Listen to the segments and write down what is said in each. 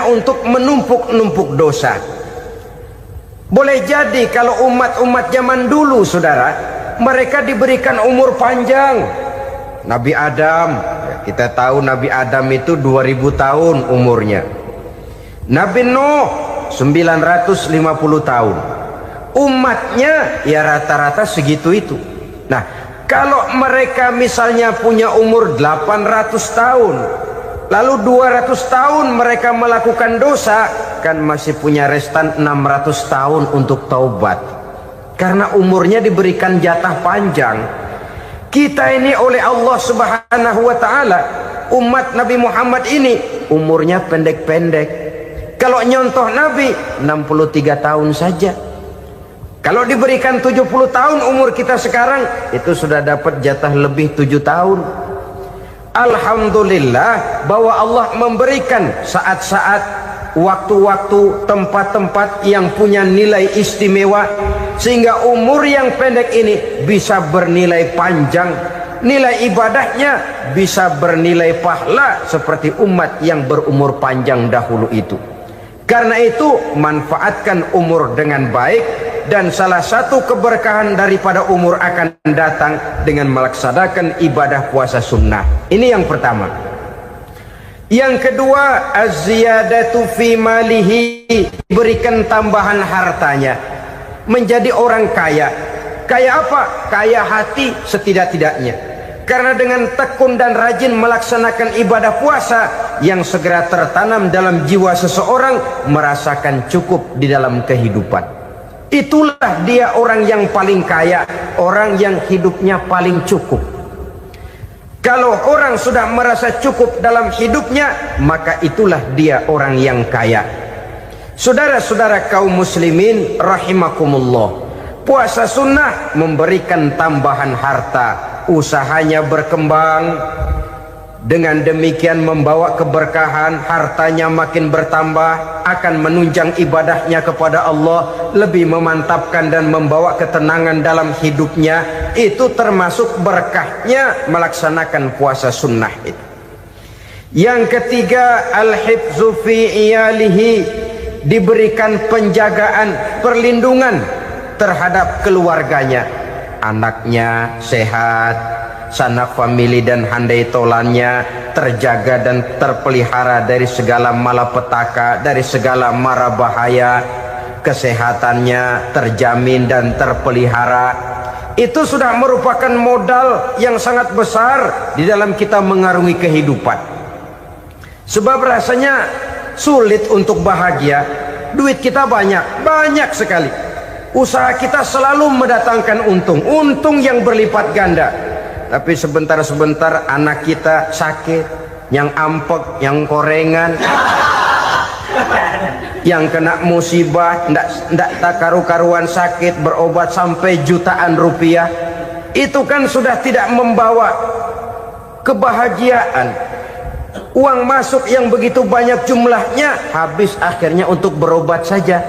untuk menumpuk-numpuk dosa. Boleh jadi kalau umat-umat zaman dulu, saudara, mereka diberikan umur panjang. Nabi Adam, kita tahu Nabi Adam itu 2000 tahun umurnya. Nabi Nuh 950 tahun. Umatnya ya rata-rata segitu itu. Nah, kalau mereka misalnya punya umur 800 tahun, lalu 200 tahun mereka melakukan dosa, kan masih punya restan 600 tahun untuk taubat. Karena umurnya diberikan jatah panjang. Kita ini oleh Allah Subhanahu wa ta'ala, umat Nabi Muhammad ini umurnya pendek-pendek. Kalau nyontoh Nabi 63 tahun saja. Kalau diberikan 70 tahun umur kita sekarang, itu sudah dapat jatah lebih 7 tahun. Alhamdulillah bahwa Allah memberikan saat-saat, waktu-waktu, tempat-tempat yang punya nilai istimewa, sehingga umur yang pendek ini bisa bernilai panjang, nilai ibadahnya bisa bernilai pahala seperti umat yang berumur panjang dahulu itu. Karena itu manfaatkan umur dengan baik, dan salah satu keberkahan daripada umur akan datang dengan melaksanakan ibadah puasa sunnah. Ini yang pertama. Yang kedua, az-ziyadatu fi malihi, berikan tambahan hartanya, menjadi orang kaya. Kaya apa? Kaya hati setidak-tidaknya. Karena dengan tekun dan rajin melaksanakan ibadah puasa, yang segera tertanam dalam jiwa seseorang merasakan cukup di dalam kehidupan. Itulah dia orang yang paling kaya, orang yang hidupnya paling cukup. Kalau orang sudah merasa cukup dalam hidupnya, maka itulah dia orang yang kaya. Saudara-saudara kaum muslimin rahimakumullah, puasa sunnah memberikan tambahan harta, usahanya berkembang, dengan demikian membawa keberkahan, hartanya makin bertambah, akan menunjang ibadahnya kepada Allah, lebih memantapkan dan membawa ketenangan dalam hidupnya. Itu termasuk berkahnya melaksanakan puasa sunnah itu. Yang ketiga, al-hifzu fi iyalihi, diberikan penjagaan, perlindungan terhadap keluarganya, anaknya sehat, sanak famili dan handai tolannya terjaga dan terpelihara dari segala malapetaka, dari segala mara bahaya, kesehatannya terjamin dan terpelihara. Itu sudah merupakan modal yang sangat besar di dalam kita mengarungi kehidupan. Sebab rasanya sulit untuk bahagia, duit kita banyak sekali, usaha kita selalu mendatangkan untung yang berlipat ganda. Tapi sebentar-sebentar anak kita sakit, yang ampek, yang korengan, yang kena musibah, ndak tak karu-karuan sakit, berobat sampai jutaan rupiah. Itu kan sudah tidak membawa kebahagiaan. Uang masuk yang begitu banyak jumlahnya, habis akhirnya untuk berobat saja.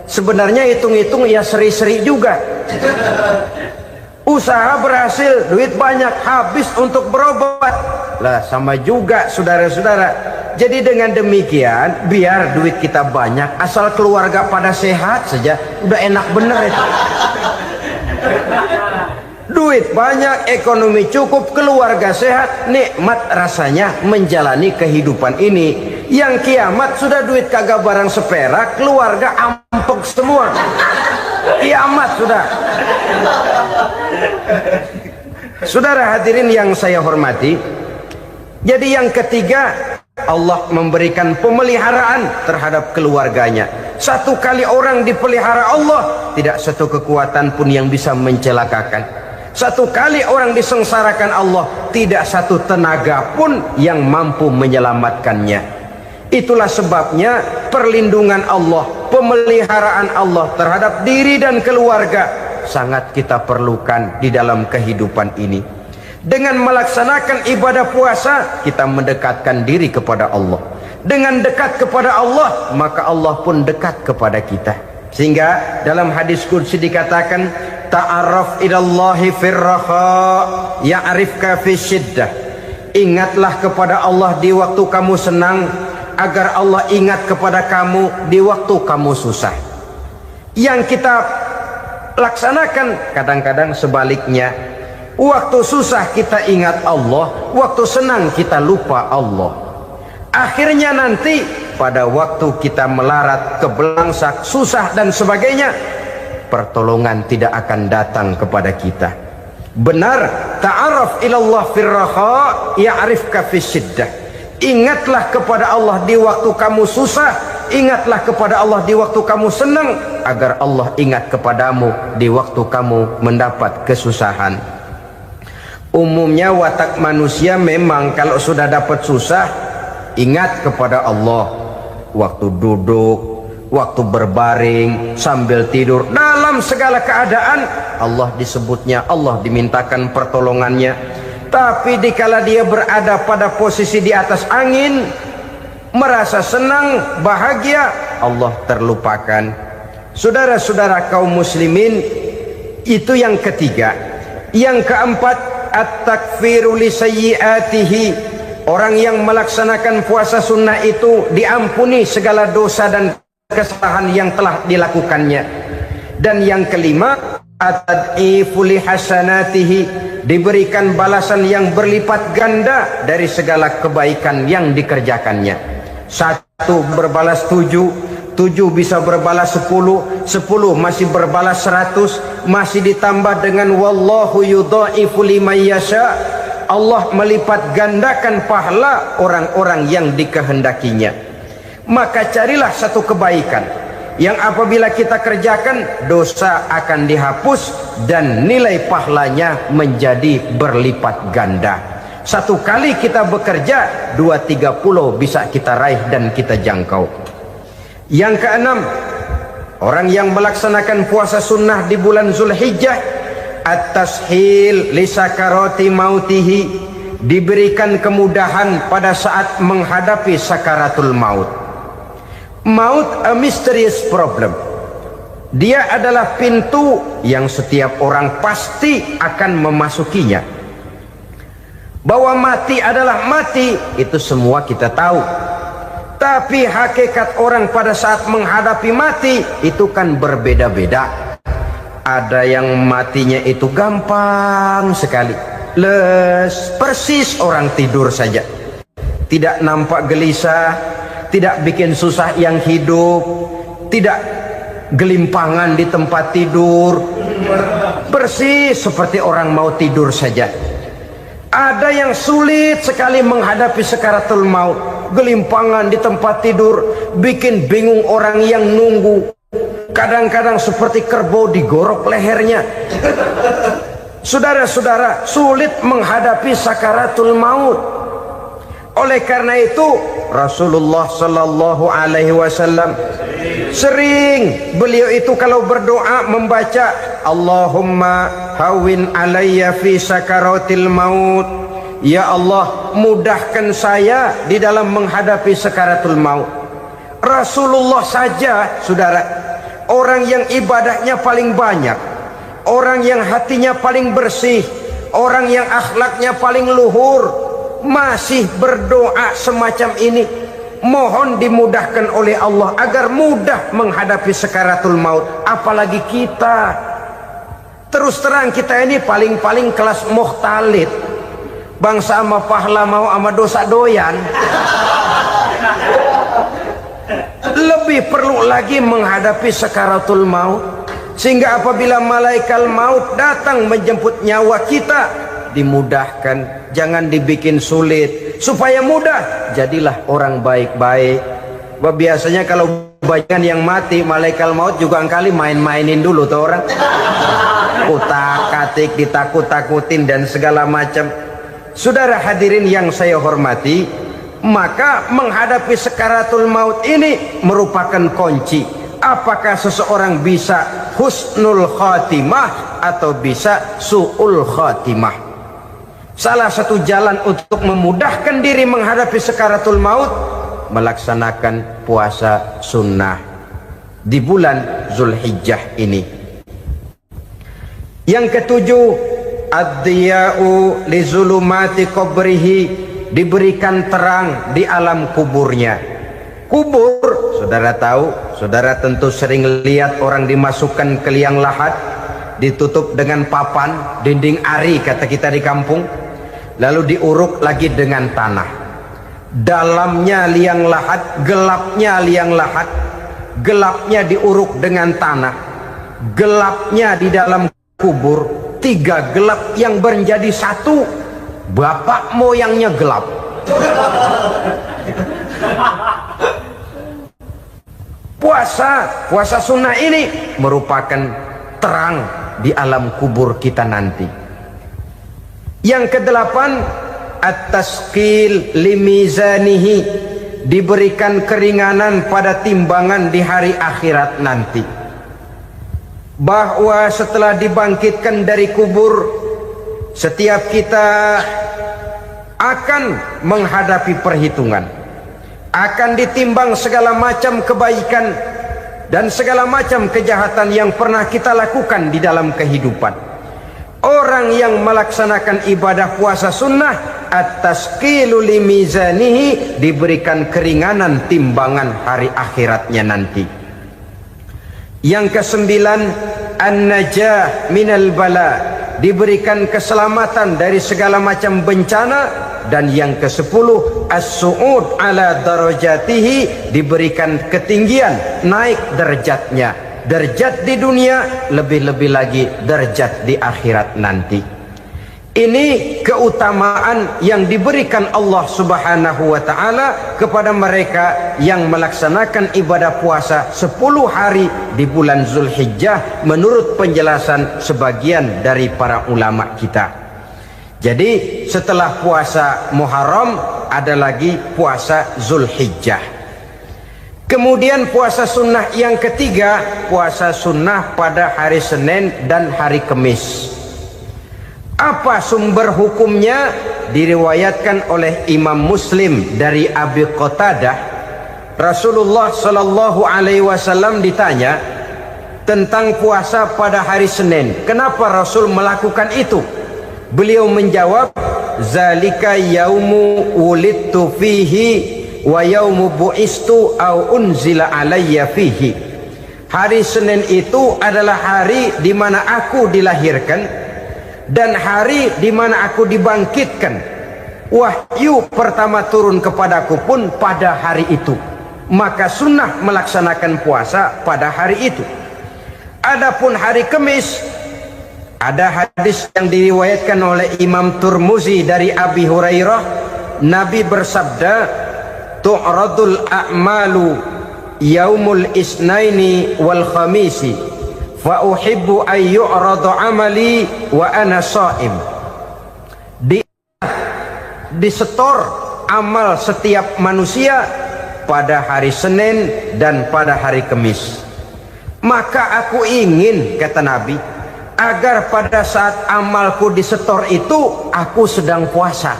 Sebenarnya hitung-hitung ya seri-seri juga. Usaha berhasil, duit banyak, habis untuk berobat. Lah sama juga saudara-saudara. Jadi dengan demikian, biar duit kita banyak, asal keluarga pada sehat saja, udah enak bener itu. Duit banyak, ekonomi cukup, keluarga sehat, nikmat rasanya menjalani kehidupan ini. Yang kiamat sudah duit kagak barang seperak, keluarga ampek semua. Kiamat sudah. Saudara hadirin yang saya hormati, jadi yang ketiga, Allah memberikan pemeliharaan terhadap keluarganya. Satu kali orang dipelihara Allah, tidak satu kekuatan pun yang bisa mencelakakan. Satu kali orang disengsarakan Allah, tidak satu tenaga pun yang mampu menyelamatkannya. Itulah sebabnya perlindungan Allah, pemeliharaan Allah terhadap diri dan keluarga sangat kita perlukan di dalam kehidupan ini. Dengan melaksanakan ibadah puasa, kita mendekatkan diri kepada Allah. Dengan dekat kepada Allah, maka Allah pun dekat kepada kita. Sehingga dalam hadis qudsi dikatakan, ta'arraf ilallahi firraha ya'rifka fi syiddah. Ingatlah kepada Allah di waktu kamu senang, agar Allah ingat kepada kamu di waktu kamu susah. Yang kita laksanakan kadang-kadang sebaliknya. Waktu susah kita ingat Allah, waktu senang kita lupa Allah. Akhirnya nanti pada waktu kita melarat, kebelangsak, susah dan sebagainya, pertolongan tidak akan datang kepada kita. Benar, ta'aruf ilallah firraha ya'rifka fisyiddah. Ingatlah kepada Allah di waktu kamu susah, ingatlah kepada Allah di waktu kamu senang, agar Allah ingat kepadamu di waktu kamu mendapat kesusahan. Umumnya watak manusia memang kalau sudah dapat susah, ingat kepada Allah. Waktu duduk, waktu berbaring, sambil tidur, dalam segala keadaan Allah disebutnya, Allah dimintakan pertolongannya. Tapi dikala dia berada pada posisi di atas angin, merasa senang, bahagia, Allah terlupakan. Saudara-saudara kaum muslimin, itu yang ketiga. Yang keempat, at-takfiru li sayyiatihi. Orang yang melaksanakan puasa sunnah itu diampuni segala dosa dan kesalahan yang telah dilakukannya. Dan yang kelima, at-tad'ifu li hasanatihi, diberikan balasan yang berlipat ganda dari segala kebaikan yang dikerjakannya. 1 berbalas 7, 7 bisa berbalas 10, 10 masih berbalas 100, masih ditambah dengan wallahu yudha'ifu liman yasha. Allah melipat gandakan pahala orang-orang yang dikehendakinya. Maka carilah satu kebaikan yang apabila kita kerjakan, dosa akan dihapus dan nilai pahalanya menjadi berlipat ganda. 1 kali kita bekerja, 2-3 bisa kita raih dan kita jangkau. Yang keenam, orang yang melaksanakan puasa sunnah di bulan Zulhijjah, at-tashil li sakarati mautihi, diberikan kemudahan pada saat menghadapi sakaratul maut. Maut a mysterious problem. Dia adalah pintu yang setiap orang pasti akan memasukinya. Bahwa mati adalah mati, itu semua kita tahu. Tapi hakikat orang pada saat menghadapi mati itu kan berbeda-beda. Ada yang matinya itu gampang sekali, persis orang tidur saja, tidak nampak gelisah, tidak bikin susah yang hidup, tidak gelimpangan di tempat tidur, persis seperti orang mau tidur saja. Ada yang sulit sekali menghadapi sakaratul maut, gelimpangan di tempat tidur, bikin bingung orang yang nunggu. Kadang-kadang seperti kerbau digorok lehernya. Saudara-saudara, sulit menghadapi sakaratul maut. Oleh karena itu Rasulullah sallallahu alaihi wasallam sering beliau itu kalau berdoa membaca Allahumma hawin alayya fi sakaratil maut. Ya Allah, mudahkan saya di dalam menghadapi sakaratul maut. Rasulullah saja, saudara, orang yang ibadahnya paling banyak, orang yang hatinya paling bersih, orang yang akhlaknya paling luhur, masih berdoa semacam ini. Mohon dimudahkan oleh Allah agar mudah menghadapi sakaratul maut. Apalagi kita, terus terang kita ini paling-paling kelas muhtalid, bangsa sama pahala mau sama dosa doyan. Lebih perlu lagi menghadapi sakaratul maut, sehingga apabila malaikat maut datang menjemput nyawa kita, dimudahkan, jangan dibikin sulit, supaya mudah. Jadilah orang baik-baik. Biasanya kalau banyak yang mati, malaikat maut juga kali main-mainin dulu tuh orang, utak-atik, ditakut-takutin dan segala macam. Saudara hadirin yang saya hormati, maka menghadapi sakaratul maut ini merupakan kunci. Apakah seseorang bisa husnul khatimah atau bisa su'ul khatimah? Salah satu jalan untuk memudahkan diri menghadapi sakaratul maut, melaksanakan puasa sunnah di bulan Zulhijjah ini. Yang ketujuh, ad-diya'u li zulumati qabrihi, diberikan terang di alam kuburnya. Kubur, saudara tahu, saudara tentu sering lihat orang dimasukkan ke liang lahat, ditutup dengan papan, dinding ari kata kita di kampung, lalu diuruk lagi dengan tanah. Dalamnya liang lahat, gelapnya liang lahat, gelapnya diuruk dengan tanah, gelapnya di dalam kubur, 3 gelap yang menjadi satu. Bapak moyangnya gelap. Puasa sunnah ini merupakan terang di alam kubur kita nanti. Yang ke-8, at-tasqil limizanihi, diberikan keringanan pada timbangan di hari akhirat nanti. Bahwa setelah dibangkitkan dari kubur, setiap kita akan menghadapi perhitungan, akan ditimbang segala macam kebaikan dan segala macam kejahatan yang pernah kita lakukan di dalam kehidupan. Orang yang melaksanakan ibadah puasa sunnah, at-tasqilu limizanihi, diberikan keringanan timbangan hari akhiratnya nanti. Yang ke-9, an-najah minal bala, diberikan keselamatan dari segala macam bencana. Dan yang ke-10, as-su'ud ala darajatihi, diberikan ketinggian, naik derajatnya, derajat di dunia, lebih-lebih lagi derajat di akhirat nanti. Ini keutamaan yang diberikan Allah Subhanahu wa ta'ala kepada mereka yang melaksanakan ibadah puasa 10 hari di bulan Zulhijjah menurut penjelasan sebagian dari para ulama kita. Jadi setelah puasa Muharram ada lagi puasa Zulhijjah. Kemudian puasa sunnah yang ketiga, puasa sunnah pada hari Senin dan hari Kamis. Apa sumber hukumnya? Diriwayatkan oleh Imam Muslim dari Abi Qatadah, Rasulullah Shallallahu Alaihi Wasallam ditanya tentang puasa pada hari Senin. Kenapa Rasul melakukan itu? Beliau menjawab, zalika yaumu wulidtu fihi wa yaumu bu'istu au unzila alayya fihi. Hari Senin itu adalah hari di mana aku dilahirkan dan hari di mana aku dibangkitkan. Wahyu pertama turun kepadaku pun pada hari itu. Maka sunnah melaksanakan puasa pada hari itu. Adapun hari Kamis, ada hadis yang diriwayatkan oleh Imam Turmuzi dari Abi Hurairah, Nabi bersabda, tu'radul a'malu yaumul isnaini wal khamisi fa uhibbu an yu'radu amali wa ana sha'im. Disetor amal setiap manusia pada hari Senin dan pada hari Kamis. Maka aku ingin, kata Nabi, agar pada saat amalku disetor itu aku sedang puasa.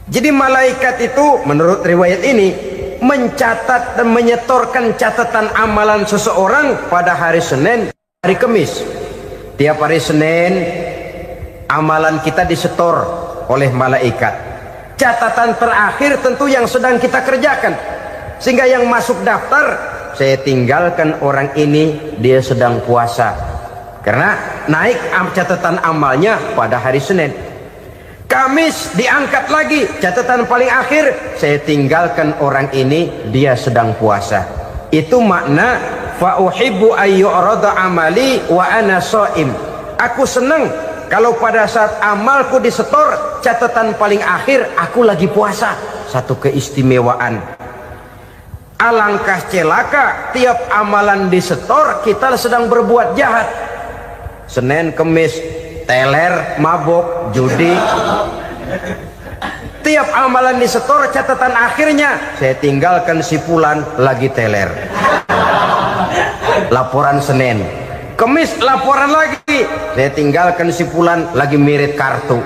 Jadi malaikat itu menurut riwayat ini mencatat dan menyetorkan catatan amalan seseorang pada hari Senin, hari Kamis. Tiap hari Senin amalan kita disetor oleh malaikat. Catatan terakhir tentu yang sedang kita kerjakan, sehingga yang masuk daftar, saya tinggalkan orang ini, dia sedang puasa. Karena naik catatan amalnya pada hari Senin. Kamis diangkat lagi, catatan paling akhir, saya tinggalkan orang ini, dia sedang puasa. Itu makna fa uhibbu ayyurada amali wa ana shaim. Aku senang kalau pada saat amalku disetor, catatan paling akhir aku lagi puasa. Satu keistimewaan. Alangkah celaka tiap amalan disetor kita sedang berbuat jahat. Senin, Kamis, teler, mabok, judi. Tiap amalan disetor, catatan akhirnya saya tinggalkan si fulan lagi teler. Laporan Senin. Kamis laporan lagi, saya tinggalkan si fulan lagi mirip kartu.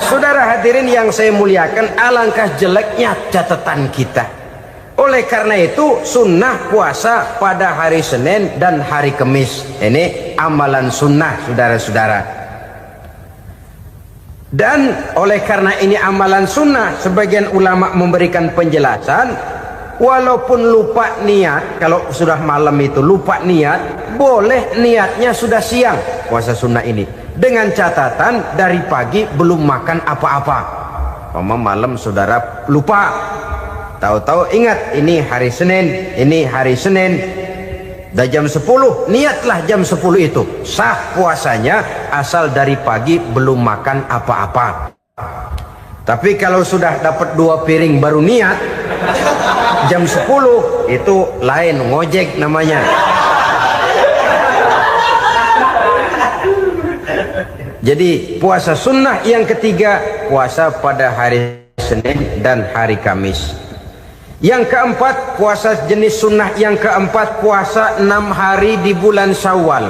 Saudara hadirin yang saya muliakan, alangkah jeleknya catatan kita. Oleh karena itu sunnah puasa pada hari Senin dan hari Kamis. Ini amalan sunnah, saudara-saudara. Dan oleh karena ini amalan sunnah, sebagian ulama memberikan penjelasan, walaupun lupa niat, kalau sudah malam itu lupa niat, boleh niatnya sudah siang puasa sunnah ini, dengan catatan dari pagi belum makan apa-apa. Malam saudara lupa, tahu-tahu ingat ini hari Senin, dah jam 10, niatlah jam 10 itu, sah puasanya asal dari pagi belum makan apa-apa. Tapi kalau sudah dapat 2 piring baru niat jam 10, itu lain, ngojek namanya. Jadi puasa sunnah yang ketiga, puasa pada hari Senin dan hari Kamis. Yang keempat, puasa jenis sunnah yang keempat, puasa 6 hari di bulan Syawal.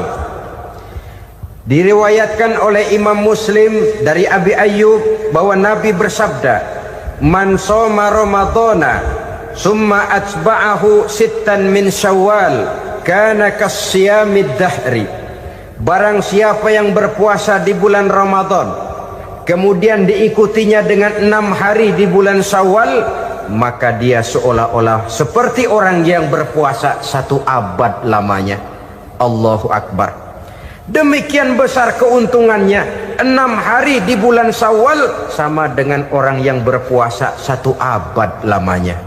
Diriwayatkan oleh Imam Muslim dari Abi Ayyub bahwa Nabi bersabda, "Man shoma Ramadhana summa atba'ahu sittan min Syawal kana kasyamid dahri." Barang siapa yang berpuasa di bulan Ramadan kemudian diikutinya dengan 6 hari di bulan Syawal, maka dia seolah-olah seperti orang yang berpuasa 1 abad lamanya. Allahu Akbar. Demikian besar keuntungannya. 6 hari di bulan Syawal sama dengan orang yang berpuasa 1 abad lamanya.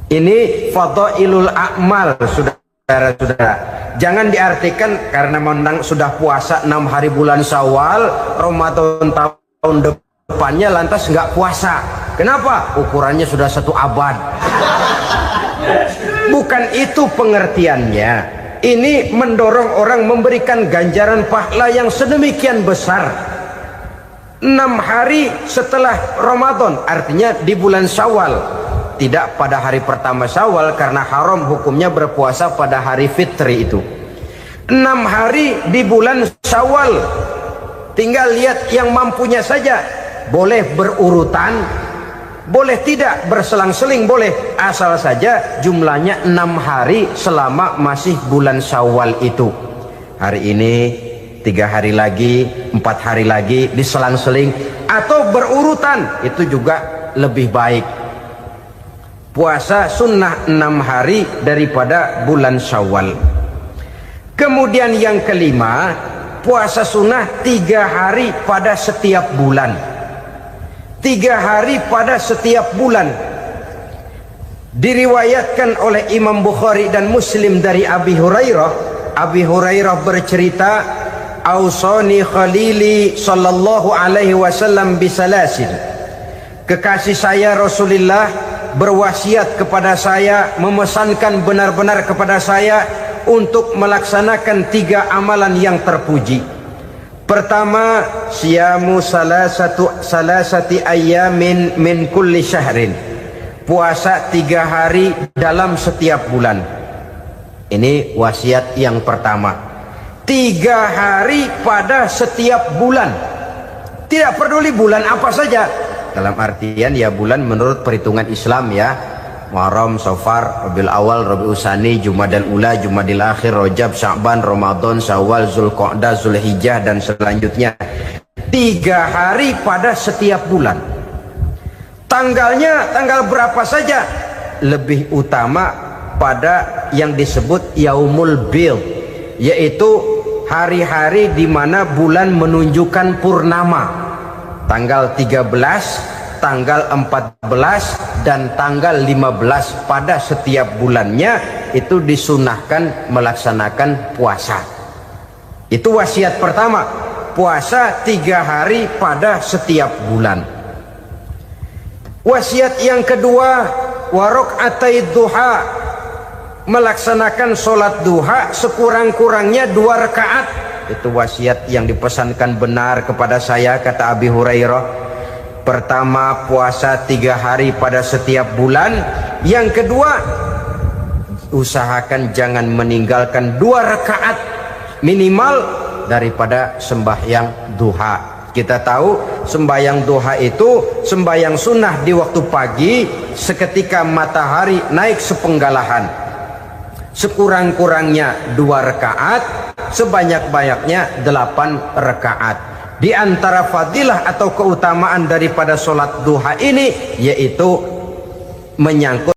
Ini fadailul a'mal, saudara-saudara. Jangan diartikan karena menang sudah puasa 6 hari bulan Syawal, Ramadan tahun depannya lantas nggak puasa. Kenapa? Ukurannya sudah 1 abad. Bukan itu pengertiannya. Ini mendorong orang memberikan ganjaran pahala yang sedemikian besar. 6 hari setelah Ramadan, artinya di bulan Syawal. Tidak pada hari pertama Syawal, karena haram hukumnya berpuasa pada hari fitri itu. 6 hari di bulan Syawal. Tinggal lihat yang mampunya saja. Boleh berurutan, boleh tidak berselang-seling, boleh, asal saja jumlahnya 6 hari selama masih bulan Syawal itu. Hari ini 3 hari lagi, 4 hari lagi, diselang-seling atau berurutan, itu juga lebih baik. Puasa sunnah 6 hari daripada bulan Syawal. Kemudian yang kelima, puasa sunnah 3 hari pada setiap bulan. 3 hari pada setiap bulan. Diriwayatkan oleh Imam Bukhari dan Muslim dari Abi Hurairah. Abi Hurairah bercerita, "Ausani khalili sallallahu alaihi wasallam bisalasin." Kekasih saya Rasulullah berwasiat kepada saya, memesankan benar-benar kepada saya untuk melaksanakan 3 amalan yang terpuji. Pertama, siyamu salasati ayyamin min kulli syahrin. Puasa 3 hari dalam setiap bulan. Ini wasiat yang pertama. 3 hari pada setiap bulan. Tidak peduli bulan apa saja. Dalam artian ya bulan menurut perhitungan Islam ya. Muharram, Safar, Rabiul Awal, Rabiul Tsani, Jumadal Ula, Jumadil Akhir, Rajab, Sya'ban, Ramadan, Syawal, Zulqa'dah, Zulhijjah dan selanjutnya. 3 hari pada setiap bulan. Tanggalnya tanggal berapa saja. Lebih utama pada yang disebut Yaumul Bid, yaitu hari-hari di mana bulan menunjukkan purnama. Tanggal 13, tanggal 14 dan tanggal 15 pada setiap bulannya itu disunahkan melaksanakan puasa. Itu wasiat pertama, puasa 3 hari pada setiap bulan. Wasiat yang kedua, waraqatai duha, melaksanakan sholat duha sekurang-kurangnya 2 rakaat. Itu wasiat yang dipesankan benar kepada saya, kata Abi Hurairah. Pertama, puasa 3 hari pada setiap bulan. Yang kedua, usahakan jangan meninggalkan 2 rakaat minimal daripada sembahyang duha. Kita tahu sembahyang duha itu sembahyang sunnah di waktu pagi seketika matahari naik sepenggalahan. Sekurang-kurangnya 2 rakaat, sebanyak-banyaknya 8 rakaat. Di antara fadilah atau keutamaan daripada sholat duha ini yaitu menyangkut